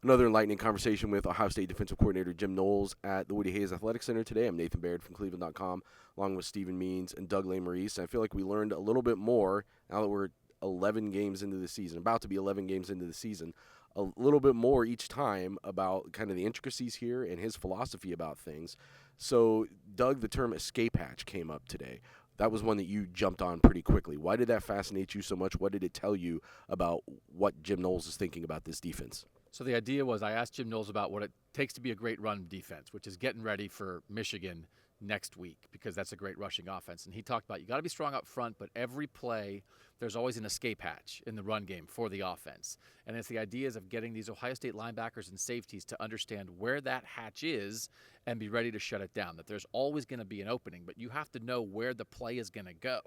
Another enlightening conversation with Ohio State defensive coordinator Jim Knowles at the Woody Hayes Athletic Center today. I'm Nathan Baird from cleveland.com, along with Stephen Means and Doug Lesmerises. And I feel like we learned a little bit more now that we're 11 games into the season, about to be 11 games into the season, a little bit more each time about kind of the intricacies here and his philosophy about things. So, Doug, the term escape hatch came up today. That was one that you jumped on pretty quickly. Why did that fascinate you so much? What did it tell you about what Jim Knowles is thinking about this defense? So the idea was I asked Jim Knowles about what it takes to be a great run defense, which is getting ready for Michigan next week because that's a great rushing offense. And he talked about you got to be strong up front, but every play there's always an escape hatch in the run game for the offense. And it's the ideas of getting these Ohio State linebackers and safeties to understand where that hatch is and be ready to shut it down, that there's always going to be an opening, but you have to know where the play is going to go.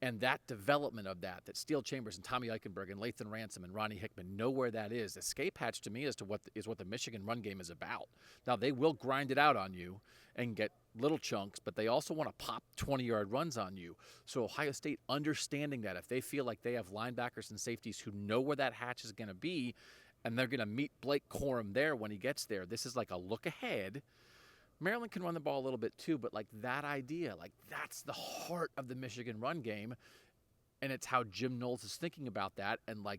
And that development of that Steele Chambers and Tommy Eichenberg and Lathan Ransom and Ronnie Hickman know where that is. Escape hatch to me is what the Michigan run game is about. Now, they will grind it out on you and get little chunks, but they also want to pop 20-yard runs on you. So Ohio State understanding that if they feel like they have linebackers and safeties who know where that hatch is going to be and they're going to meet Blake Corum there when he gets there, this is like a look ahead. Maryland can run the ball a little bit too, but like that idea, like that's the heart of the Michigan run game, and it's how Jim Knowles is thinking about that, and like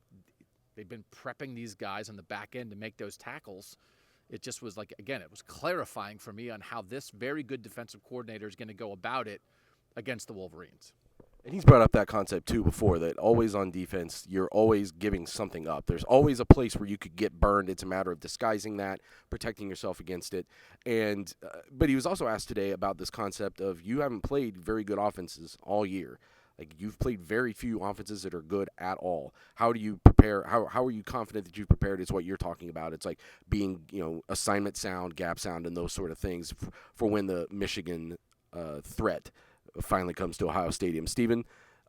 they've been prepping these guys on the back end to make those tackles. It just was like, again, it was clarifying for me on how this very good defensive coordinator is going to go about it against the Wolverines. And he's brought up that concept, too, before, that always on defense, you're always giving something up. There's always a place where you could get burned. It's a matter of disguising that, protecting yourself against it. And but he was also asked today about this concept of you haven't played very good offenses all year. Like, you've played very few offenses that are good at all. How do you prepare? How are you confident that you've prepared? Is what you're talking about. It's like being, assignment sound, gap sound, and those sort of things for when the Michigan threat finally comes to Ohio Stadium. Stephen,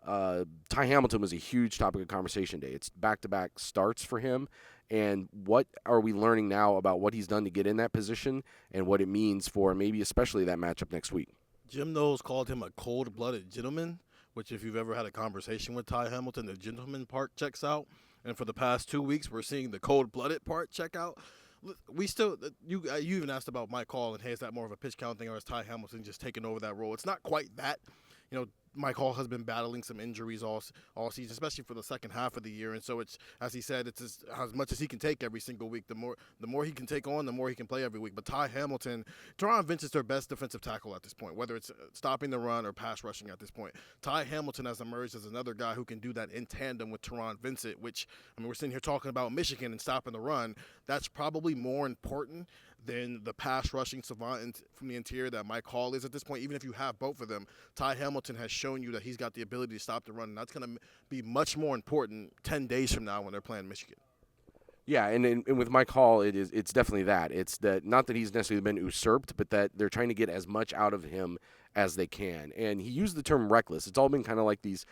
Ty Hamilton was a huge topic of conversation today. It's back-to-back starts for him. And what are we learning now about what he's done to get in that position and what it means for maybe especially that matchup next week? Jim Knowles called him a cold-blooded gentleman, which if you've ever had a conversation with Ty Hamilton, the gentleman part checks out. And for the past 2 weeks, we're seeing the cold-blooded part check out. We still, you even asked about Mike Hall and hey, is that more of a pitch count thing or is Ty Hamilton just taking over that role? It's not quite that. Mike Hall has been battling some injuries all season, especially for the second half of the year. And so it's, as he said, it's as much as he can take every single week. The more he can take on, the more he can play every week. But Ty Hamilton, Teron Vince is their best defensive tackle at this point, whether it's stopping the run or pass rushing at this point. Ty Hamilton has emerged as another guy who can do that in tandem with Teron Vincent, which, we're sitting here talking about Michigan and stopping the run. That's probably more important than the pass rushing savant from the interior that Mike Hall is at this point. Even if you have both of them, Ty Hamilton has shown you that he's got the ability to stop the run, and that's going to be much more important 10 days from now when they're playing Michigan. Yeah, and with Mike Hall, it's definitely that. It's that not that he's necessarily been usurped, but that they're trying to get as much out of him as they can. And he used the term reckless. It's all been kind of like these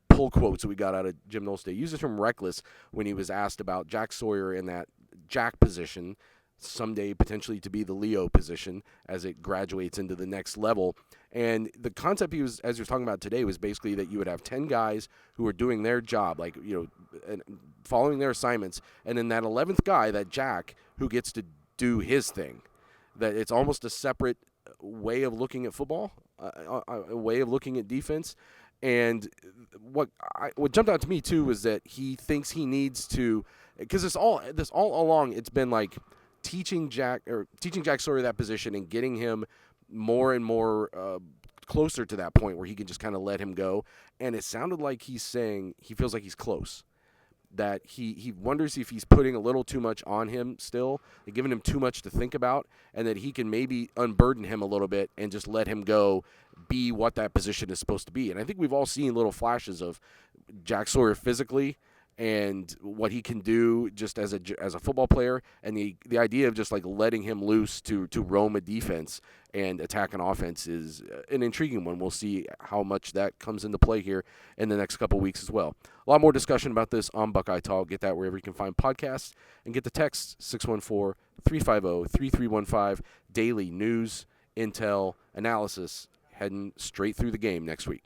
pull quotes that we got out of Jim Knowles today. He used the term reckless when he was asked about Jack Sawyer in that Jack position, someday potentially to be the Leo position as it graduates into the next level. And the concept he was, as you're talking about today, was basically that you would have 10 guys who are doing their job, like, and following their assignments, and then that 11th guy, that Jack, who gets to do his thing. That it's almost a separate way of looking at football, a way of looking at defense. And what jumped out to me too was that he thinks he needs to, because this all along it's been like teaching Jack Sawyer that position and getting him more and more closer to that point where he can just kind of let him go. And it sounded like he's saying he feels like he's close. That he wonders if he's putting a little too much on him still, giving him too much to think about, and that he can maybe unburden him a little bit and just let him go be what that position is supposed to be. And I think we've all seen little flashes of Jack Sawyer physically and what he can do just as a football player, and the idea of just like letting him loose to roam a defense and attack an offense is an intriguing one. We'll see how much that comes into play here in the next couple weeks as well. A lot more discussion about this on Buckeye Talk. Get that wherever you can find podcasts, and get the text 614-350-3315. Daily news, intel, analysis, heading straight through the game next week.